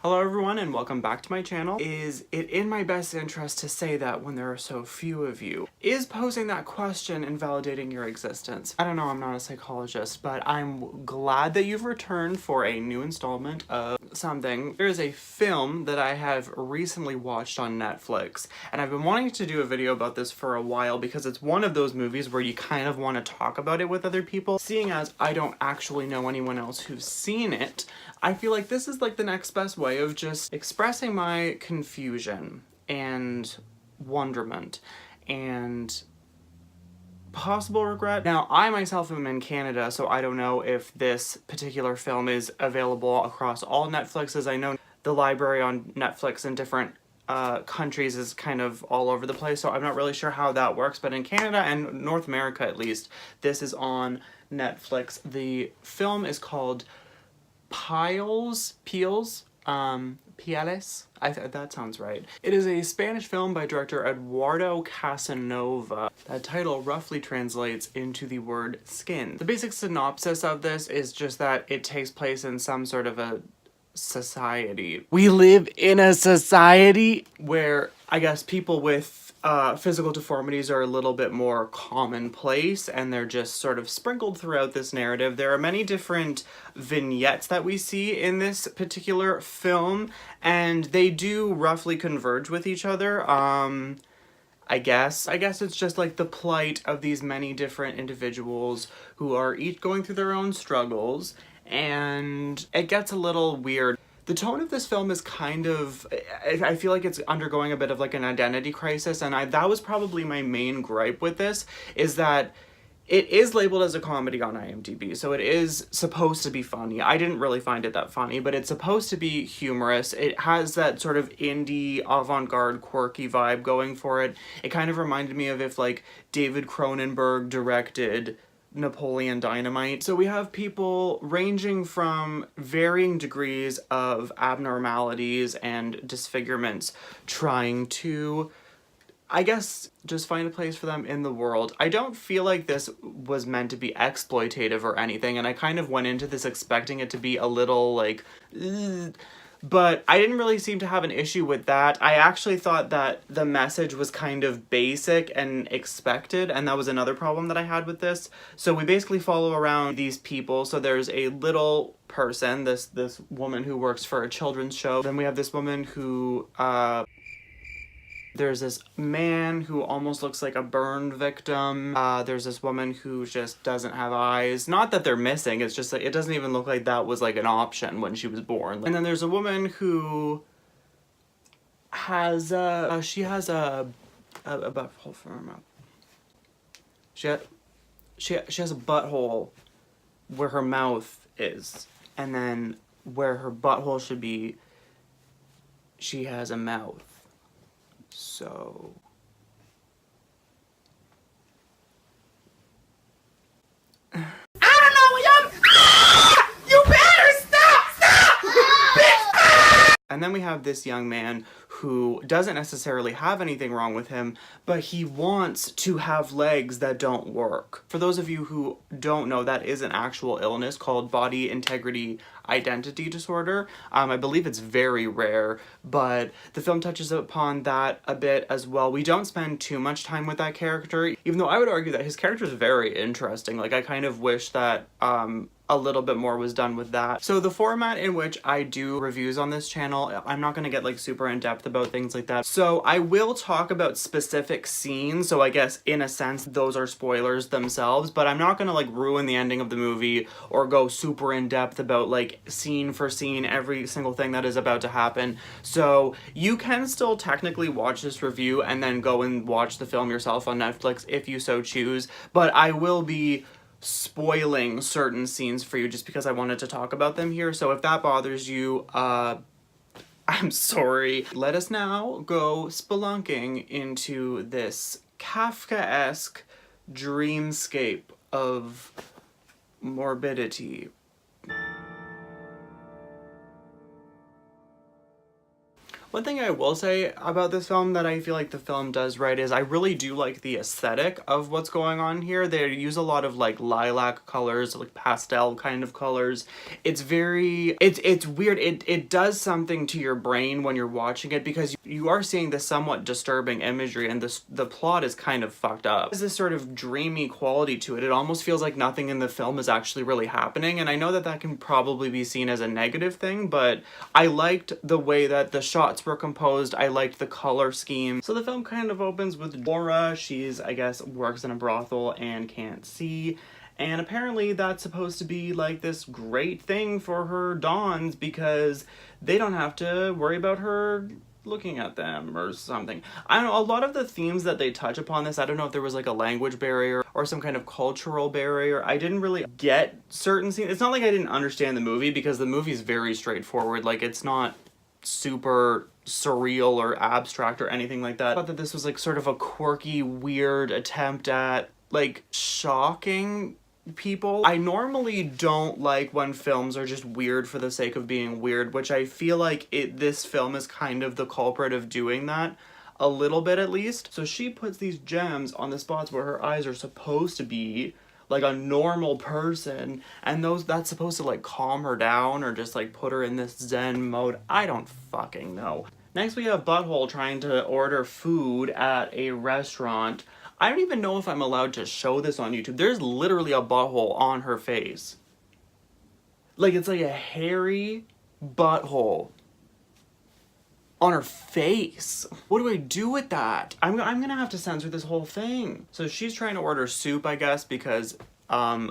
Hello everyone and welcome back to my channel. Is it in my best interest to say that when there are so few of you? Is posing that question invalidating your existence? I don't know, I'm not a psychologist, but I'm glad that you've returned for a new installment of something. There is a film that I have recently watched on Netflix, and I've been wanting to do a video about this for a while because it's one of those movies where you kind of want to talk about it with other people. Seeing as I don't actually know anyone else who's seen it, I feel like this is like the next best way of just expressing my confusion and wonderment and possible regret. Now, I myself am in Canada, so I don't know if this particular film is available across all Netflixes. I know the library on Netflix in different countries is kind of all over the place, so I'm not really sure how that works, but in Canada and North America at least, this is on Netflix. The film is called Pieles, that sounds right. It is a Spanish film by director Eduardo Casanova. That title roughly translates into the word skin. The basic synopsis of this is just that it takes place in some sort of a society. We live in a society where, I guess, people with physical deformities are a little bit more commonplace, and they're just sort of sprinkled throughout this narrative. There are many different vignettes that we see in this particular film, and they do roughly converge with each other. I guess it's just like the plight of these many different individuals who are each going through their own struggles, and it gets a little weird. The tone of this film is kind of, I feel like it's undergoing a bit of like an identity crisis, and that was probably my main gripe with this, is that it is labeled as a comedy on IMDb, so it is supposed to be funny. I didn't really find it that funny, but it's supposed to be humorous. It has that sort of indie, avant-garde, quirky vibe going for it. It kind of reminded me of if like David Cronenberg directed Napoleon Dynamite. So we have people ranging from varying degrees of abnormalities and disfigurements trying to, I guess, just find a place for them in the world. I don't feel like this was meant to be exploitative or anything, and I kind of went into this expecting it to be a little like, ugh. But I didn't really seem to have an issue with that. I actually thought that the message was kind of basic and expected, and that was another problem that I had with this. So we basically follow around these people. So there's a little person, this woman who works for a children's show. Then we have this woman who, there's this man who almost looks like a burn victim. There's this woman who just doesn't have eyes. Not that they're missing, it's just that it doesn't even look like that was like an option when she was born. And then there's a woman who has she has a butthole for her mouth. She has a butthole where her mouth is, and then where her butthole should be, she has a mouth. So I don't know, you better stop, bitch. And then we have this young man who doesn't necessarily have anything wrong with him, but he wants to have legs that don't work. For those of you who don't know, that is an actual illness called body integrity identity disorder. I believe it's very rare, but the film touches upon that a bit as well. We don't spend too much time with that character, even though I would argue that his character is very interesting. Like, I kind of wish that a little bit more was done with that. So the format in which I do reviews on this channel, I'm not going to get like super in depth about things like that. So I will talk about specific scenes, so I guess in a sense those are spoilers themselves, but I'm not going to like ruin the ending of the movie or go super in depth about like scene for scene every single thing that is about to happen. So you can still technically watch this review and then go and watch the film yourself on Netflix if you so choose, but I will be spoiling certain scenes for you just because I wanted to talk about them here. So if that bothers you, I'm sorry. Let us now go spelunking into this Kafkaesque dreamscape of morbidity. One thing I will say about this film that I feel like the film does right is I really do like the aesthetic of what's going on here. They use a lot of like lilac colors, like pastel kind of colors. It's very, it's weird. It does something to your brain when you're watching it because you are seeing this somewhat disturbing imagery and the plot is kind of fucked up. There's this sort of dreamy quality to it. It almost feels like nothing in the film is actually really happening, and I know that that can probably be seen as a negative thing, but I liked the way that the shots were composed. I liked the color scheme. So the film kind of opens with Laura. She's, I guess, works in a brothel and can't see. And apparently that's supposed to be like this great thing for her dons because they don't have to worry about her looking at them or something. I don't know, a lot of the themes that they touch upon this, I don't know if there was like a language barrier or some kind of cultural barrier. I didn't really get certain scenes. It's not like I didn't understand the movie because the movie is very straightforward. Like, it's not super surreal or abstract or anything like that. I thought that this was like sort of a quirky, weird attempt at like shocking people. I normally don't like when films are just weird for the sake of being weird, which I feel like this film is kind of the culprit of doing that, a little bit at least. So she puts these gems on the spots where her eyes are supposed to be like a normal person, and that's supposed to like calm her down or just like put her in this zen mode. I don't fucking know. Next we have Butthole trying to order food at a restaurant. I don't even know if I'm allowed to show this on YouTube. There's literally a butthole on her face. Like, it's like a hairy butthole on her face. What do I do with that? I'm gonna have to censor this whole thing. So she's trying to order soup, I guess, because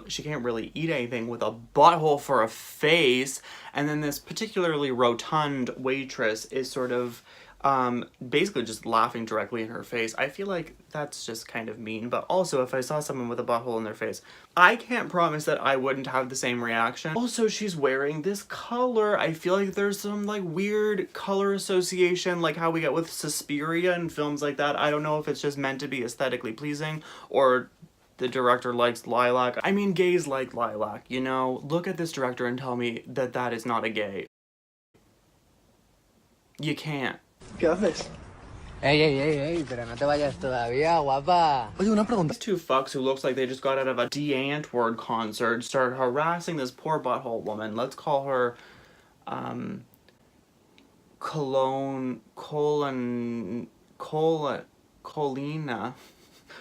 she can't really eat anything with a butthole for a face. And then this particularly rotund waitress is sort of basically just laughing directly in her face. I feel like that's just kind of mean, but also if I saw someone with a butthole in their face, I can't promise that I wouldn't have the same reaction. Also, she's wearing this color. I feel like there's some like weird color association, like how we get with Suspiria and films like that. I don't know if it's just meant to be aesthetically pleasing or the director likes lilac. I mean, gays like lilac, you know? Look at this director and tell me that that is not a gay. You can't. ¿Qué haces? Ey, pero no te vayas todavía, guapa. Oye, una pregunta. These two fucks who looks like they just got out of a Antwoord concert start harassing this poor butthole woman. Let's call her, Colina.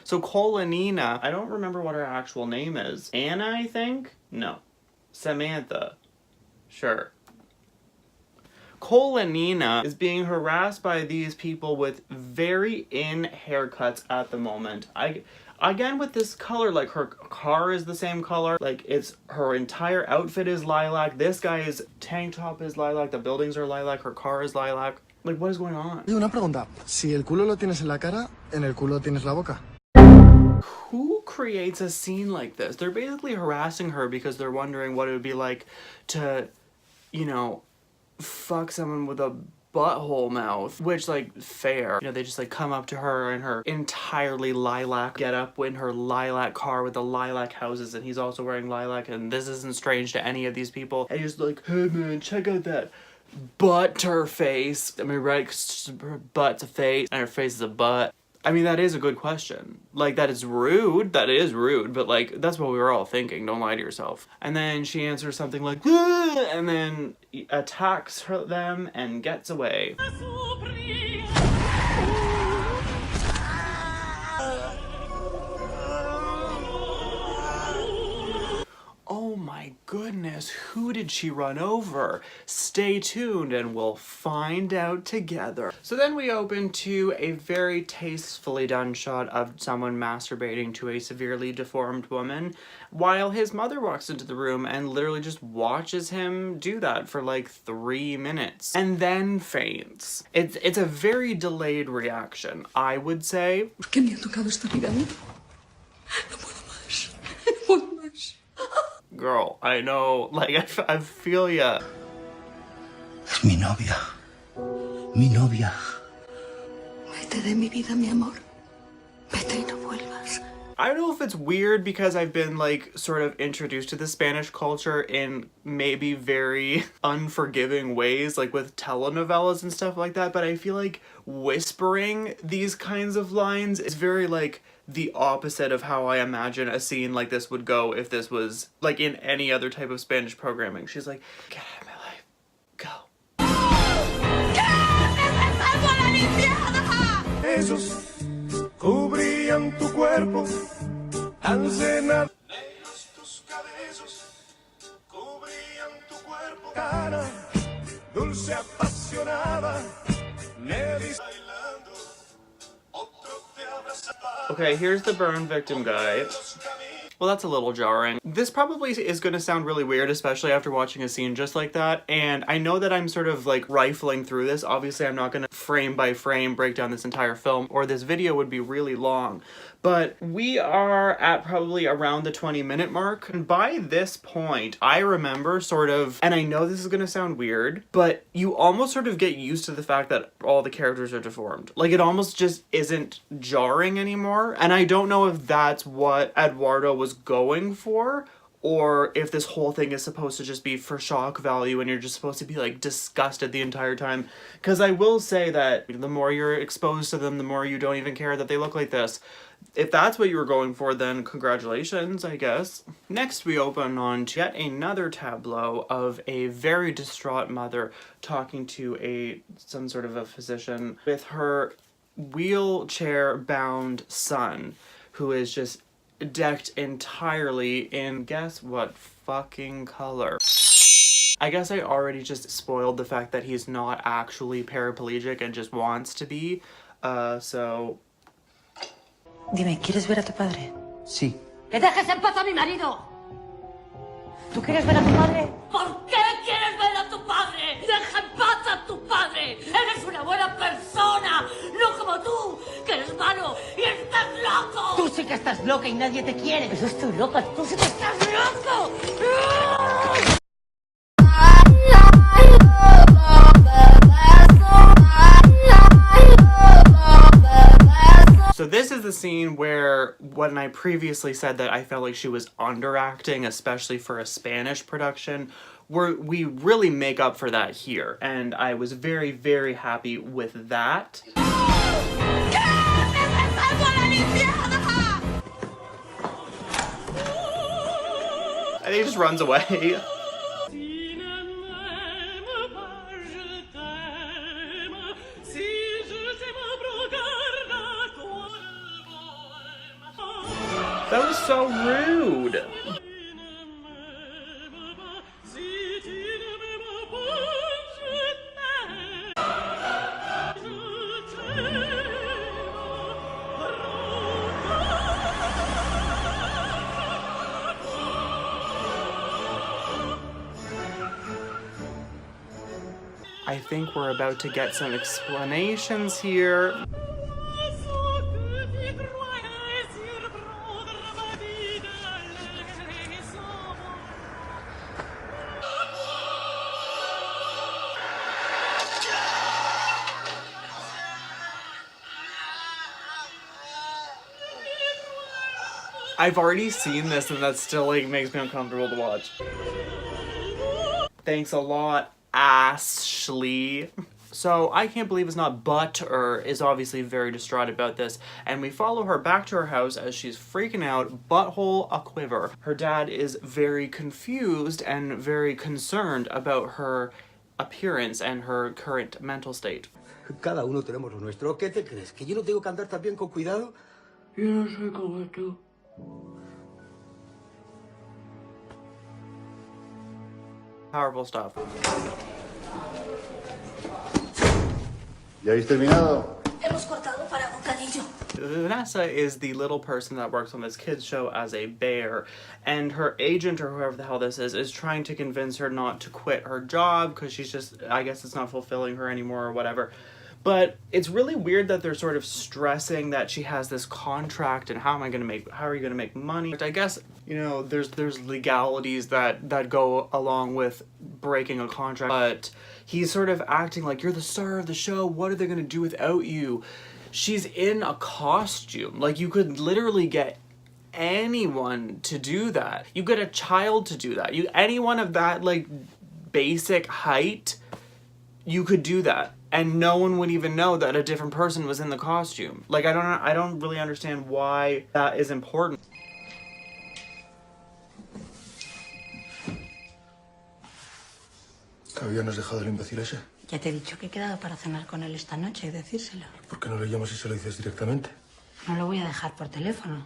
So Colinina, I don't remember what her actual name is. Anna, I think? No. Samantha. Sure. Colinina is being harassed by these people with very in haircuts at the moment. Again, with this color, like her car is the same color, like it's her entire outfit is lilac, this guy's tank top is lilac, the buildings are lilac, her car is lilac. Like, what is going on? Oye, una pregunta. Si el culo lo tienes en la cara, en el culo tienes la boca. Who creates a scene like this? They're basically harassing her because they're wondering what it would be like to, you know, fuck someone with a butthole mouth, which, like, fair. You know, they just like come up to her in her entirely lilac getup in her lilac car with the lilac houses, and he's also wearing lilac, and this isn't strange to any of these people. And he's like, hey man, check out that butt to her face. I mean, right, 'cause her butt's a face and her face is a butt. I mean, that is a good question. Like, that is rude. That is rude, but like, that's what we were all thinking. Don't lie to yourself. And then she answers something like, ah! And then attacks them and gets away. Oh my goodness, who did she run over? Stay tuned and we'll find out together. So then we open to a very tastefully done shot of someone masturbating to a severely deformed woman while his mother walks into the room and literally just watches him do that for like 3 minutes and then faints. It's a very delayed reaction, I would say. ¿Por qué me ha tocado esta vida a mí? No puedo más. No puedo más. Girl, I know, like, I feel ya. Es mi novia. Mi novia. Vete de mi vida, mi amor. Vete y no vuelvas. I don't know if it's weird because I've been like sort of introduced to the Spanish culture in maybe very unforgiving ways, like with telenovelas and stuff like that, but I feel like whispering these kinds of lines is very like the opposite of how I imagine a scene like this would go if this was like in any other type of Spanish programming. She's like, get out of my life, go. Ellos cubrían tu cuerpo al cenar. Tus cabellos cubrían tu cuerpo. Cara dulce apasionada, me dice bailando. Otro te abrazaba. Okay, here's the burn victim guy. Well, that's a little jarring. This probably is going to sound really weird, especially after watching a scene just like that, and I know that I'm sort of like rifling through this. Obviously, I'm not going to frame by frame break down this entire film, or this video would be really long. But we are at probably around the 20-minute mark. And by this point, I remember sort of, and I know this is going to sound weird, but you almost sort of get used to the fact that all the characters are deformed. Like, it almost just isn't jarring anymore. And I don't know if that's what Eduardo was going for, or if this whole thing is supposed to just be for shock value and you're just supposed to be like disgusted the entire time. Because I will say that the more you're exposed to them, the more you don't even care that they look like this. If that's what you were going for, then congratulations, I guess. Next, we open on to yet another tableau of a very distraught mother talking to some sort of a physician with her wheelchair-bound son, who is just decked entirely in, guess what fucking color? I guess I already just spoiled the fact that he's not actually paraplegic and just wants to be, so... Dime, ¿quieres ver a tu padre? Sí. ¡Que dejes en paz a mi marido! ¿Tú quieres ver a tu padre? ¿Por qué quieres ver a tu padre? ¡Deja en paz a tu padre! ¡Eres una buena persona! ¡No como tú, que eres malo y estás loco! Tú sí que estás loca y nadie te quiere. Pero estoy loca, tú sí que estás loco. So this is the scene where, when I previously said that I felt like she was underacting, especially for a Spanish production, we really make up for that here. And I was very, very happy with that. And he just runs away. That was so rude. I think we're about to get some explanations here. I've already seen this and that still like makes me uncomfortable to watch. Thanks a lot, Ashley. So I Can't Believe It's Not Butter is obviously very distraught about this, and we follow her back to her house as she's freaking out, butthole a quiver. Her dad is very confused and very concerned about her appearance and her current mental state. Cada uno tenemos lo nuestro. ¿Qué te crees? ¿Que yo no tengo que andar también con cuidado? Yo no soy como tú. Powerful stuff. ¿Ya habéis terminado? Hemos cortado para bocadillo. Vanessa is the little person that works on this kids show as a bear, and her agent, or whoever the hell this is trying to convince her not to quit her job because she's just, I guess it's not fulfilling her anymore or whatever. But it's really weird that they're sort of stressing that she has this contract and how are you gonna make money? I guess, you know, there's legalities that go along with breaking a contract, but he's sort of acting like, you're the star of the show, what are they gonna do without you? She's in a costume. Like, you could literally get anyone to do that. You get a child to do that. Anyone of that like basic height, you could do that. And no one would even know that a different person was in the costume. Like, I don't really understand why that is important. ¿Qué habíamos dejado el imbécil ese? Ya te he dicho que he quedado para cenar con él esta noche y decírselo. ¿Por qué no le llamas y se lo dices directamente? No lo voy a dejar por teléfono.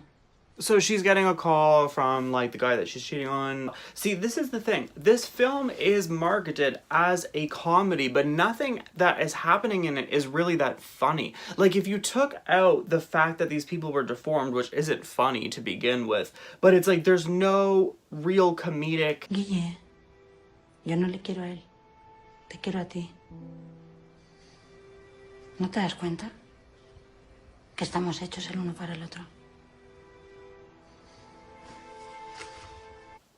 So she's getting a call from like the guy that she's cheating on. See, this is the thing. This film is marketed as a comedy, but nothing that is happening in it is really that funny. Like, if you took out the fact that these people were deformed, which isn't funny to begin with, but it's like there's no real comedic... Guille, yo no le quiero a él. Te quiero a ti. ¿No te das cuenta? Que estamos hechos el uno para el otro.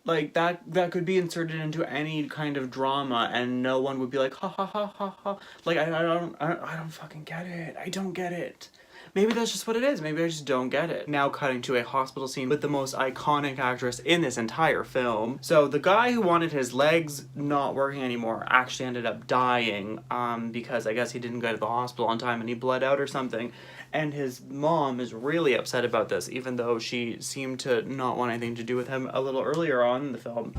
Like, that could be inserted into any kind of drama and no one would be like, ha ha ha ha ha. Like, I don't fucking get it. I don't get it. Maybe that's just what it is. Maybe I just don't get it. Now cutting to a hospital scene with the most iconic actress in this entire film. So the guy who wanted his legs not working anymore actually ended up dying because I guess he didn't go to the hospital on time and he bled out or something. And his mom is really upset about this, even though she seemed to not want anything to do with him a little earlier on in the film.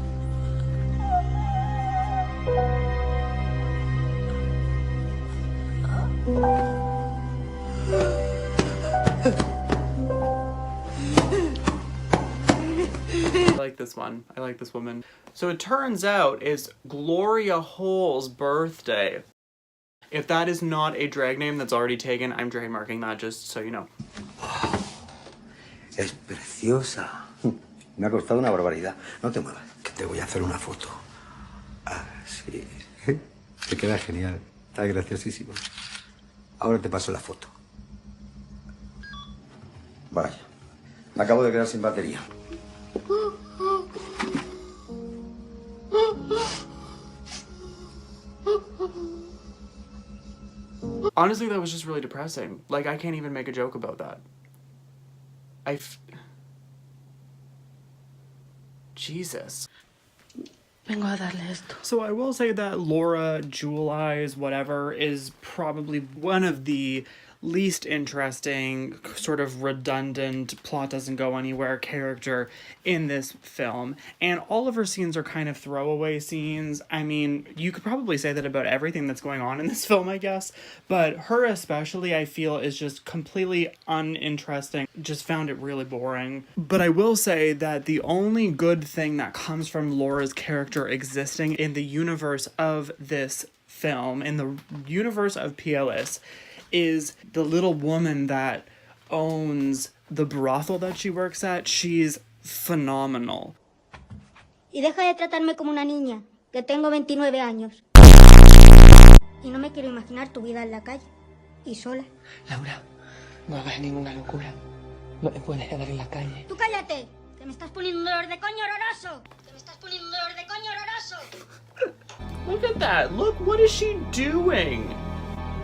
I like this one. I like this woman. So it turns out it's Gloria Hole's birthday. If that is not a drag name that's already taken, I'm trademarking that, just so you know. Es preciosa. Me ha costado una barbaridad. No te muevas, que te voy a hacer una foto. Ah, sí. Te queda genial. Está graciosísimo. Ahora te paso la foto. Vaya. Me acabo de quedar sin batería. Honestly, that was just really depressing. Like, I can't even make a joke about that. Jesus. Vengo a darle esto. So I will say that Laura, Jewel Eyes, whatever, is probably one of the least interesting, sort of redundant, plot doesn't go anywhere character in this film. And all of her scenes are kind of throwaway scenes. I mean, you could probably say that about everything that's going on in this film, I guess. But her especially, I feel, is just completely uninteresting. Just found it really boring. But I will say that the only good thing that comes from Laura's character existing in the universe of this film, in the universe of PLS, is the little woman that owns the brothel that she works at. She's phenomenal. Y deja de tratarme como una niña, que tengo 29 años. Y no me quiero imaginar tu vida en la calle, y sola. Laura, no hagas ninguna locura. No te puedes quedar en la calle. ¡Tú cállate! ¡Que me estás poniendo un dolor de coño horroroso! ¡Que me estás poniendo un dolor de coño horroroso! Look at that! Look, what is she doing?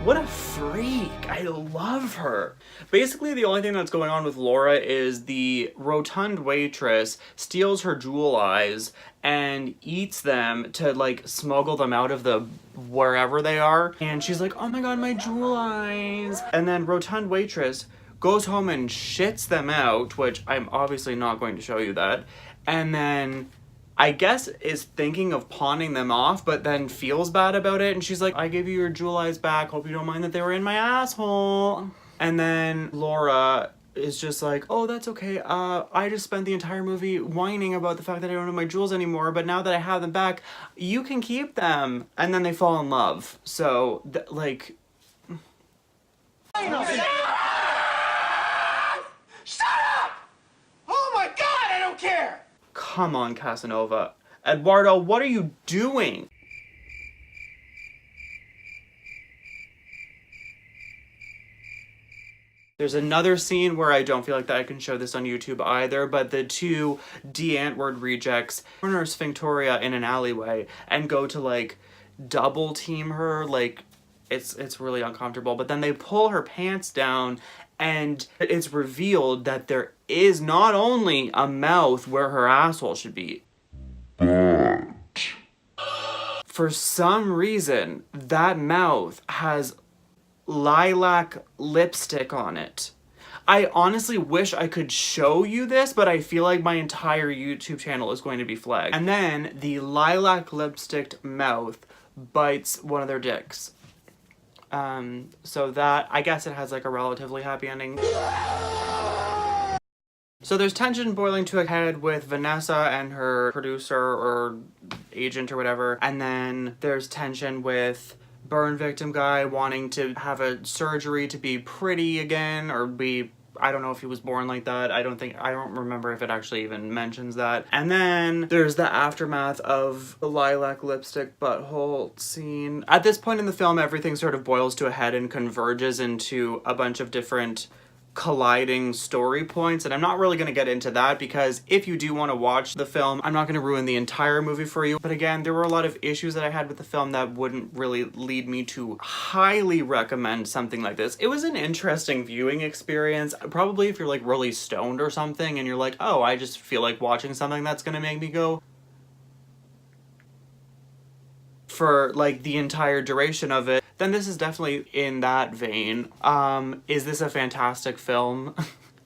What a freak. I love her. Basically, the only thing that's going on with Laura is the rotund waitress steals her jewel eyes and eats them to, like, smuggle them out of the wherever they are. And she's like, oh my god, my jewel eyes. And then rotund waitress goes home and shits them out, which I'm obviously not going to show you that. And then I guess is thinking of pawning them off, but then feels bad about it. And she's like, I gave you your jewel eyes back. Hope you don't mind that they were in my asshole. And then Laura is just like, oh, that's okay. I just spent the entire movie whining about the fact that I don't have my jewels anymore, but now that I have them back, you can keep them. And then they fall in love. So, like... Shut up! Oh my god, I don't care! Come on, Casanova. Eduardo, what are you doing? There's another scene where I don't feel like that I can show this on YouTube either, but the two D-Antwoord rejects corner Sphinctoria in an alleyway and go to, like, double team her, like, it's really uncomfortable. But then they pull her pants down and it's revealed that there is not only a mouth where her asshole should be. For some reason, that mouth has lilac lipstick on it. I honestly wish I could show you this, but I feel like my entire YouTube channel is going to be flagged. And then the lilac lipstick mouth bites one of their dicks. So that, I guess it has like a relatively happy ending. So there's tension boiling to a head with Vanessa and her producer or agent or whatever. And then there's tension with burn victim guy wanting to have a surgery to be pretty again, or be, I don't know if he was born like that. I don't remember if it actually even mentions that. And then there's the aftermath of the lilac lipstick butthole scene. At this point in the film, everything sort of boils to a head and converges into a bunch of different colliding story points, and I'm not really going to get into that because if you do want to watch the film, I'm not going to ruin the entire movie for you. But again, there were a lot of issues that I had with the film that wouldn't really lead me to highly recommend something like this. It was an interesting viewing experience. Probably if you're like really stoned or something and you're like, oh, I just feel like watching something that's going to make me go for like the entire duration of it, then this is definitely in that vein. Is this a fantastic film?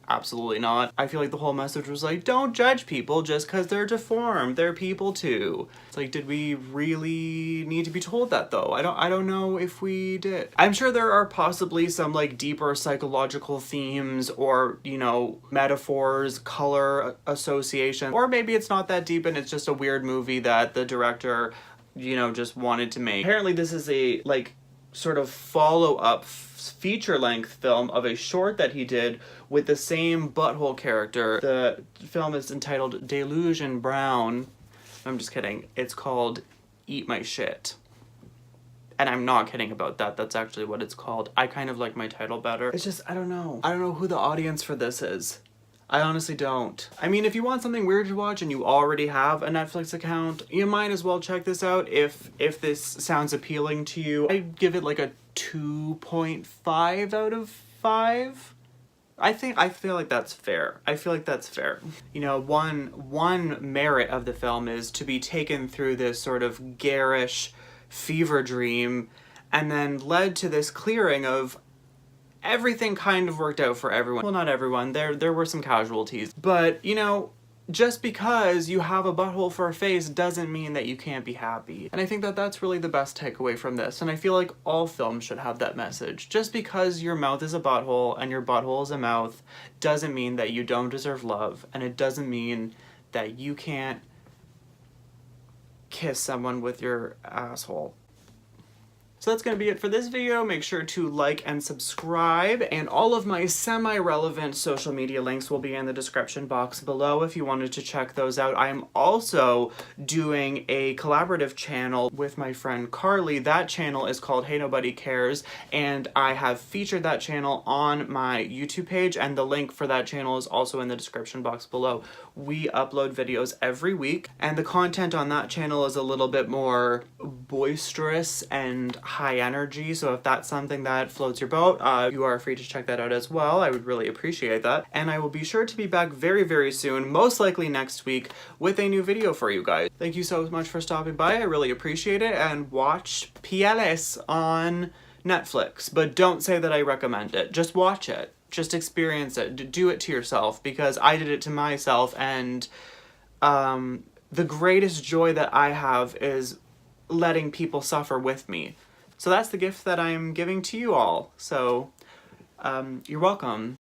Absolutely not. I feel like the whole message was like, don't judge people just because they're deformed. They're people too. It's like, did we really need to be told that though? I don't know if we did. I'm sure there are possibly some like deeper psychological themes or, you know, metaphors, color association, or maybe it's not that deep and it's just a weird movie that the director, you know, just wanted to make. Apparently this is a like sort of follow-up feature-length film of a short that he did with the same butthole character. The film is entitled Deluge in Brown. I'm just kidding. It's called Eat My Shit. And I'm not kidding about that. That's actually what it's called. I kind of like my title better. It's just, I don't know. I don't know who the audience for this is. I honestly don't. I mean, if you want something weird to watch and you already have a Netflix account, you might as well check this out if this sounds appealing to you. I give it like a 2.5 out of 5. I feel like that's fair. I feel like that's fair. You know, one merit of the film is to be taken through this sort of garish fever dream and then led to this clearing of everything kind of worked out for everyone. Well, not everyone. There were some casualties. But, you know, just because you have a butthole for a face doesn't mean that you can't be happy. And I think that that's really the best takeaway from this. And I feel like all films should have that message. Just because your mouth is a butthole and your butthole is a mouth doesn't mean that you don't deserve love. And it doesn't mean that you can't kiss someone with your asshole. So that's going to be it for this video. Make sure to like and subscribe, and all of my semi-relevant social media links will be in the description box below if you wanted to check those out. I am also doing a collaborative channel with my friend Carly. That channel is called Hey Nobody Cares, and I have featured that channel on my YouTube page, and the link for that channel is also in the description box below. We upload videos every week, and the content on that channel is a little bit more boisterous and high energy, so if that's something that floats your boat, you are free to check that out as well. I would really appreciate that. And I will be sure to be back very, very soon, most likely next week, with a new video for you guys. Thank you so much for stopping by. I really appreciate it, and watch PLS on Netflix, but don't say that I recommend it. Just watch it. Just experience it. Do it to yourself, because I did it to myself, and the greatest joy that I have is letting people suffer with me. So that's the gift that I'm giving to you all. So you're welcome.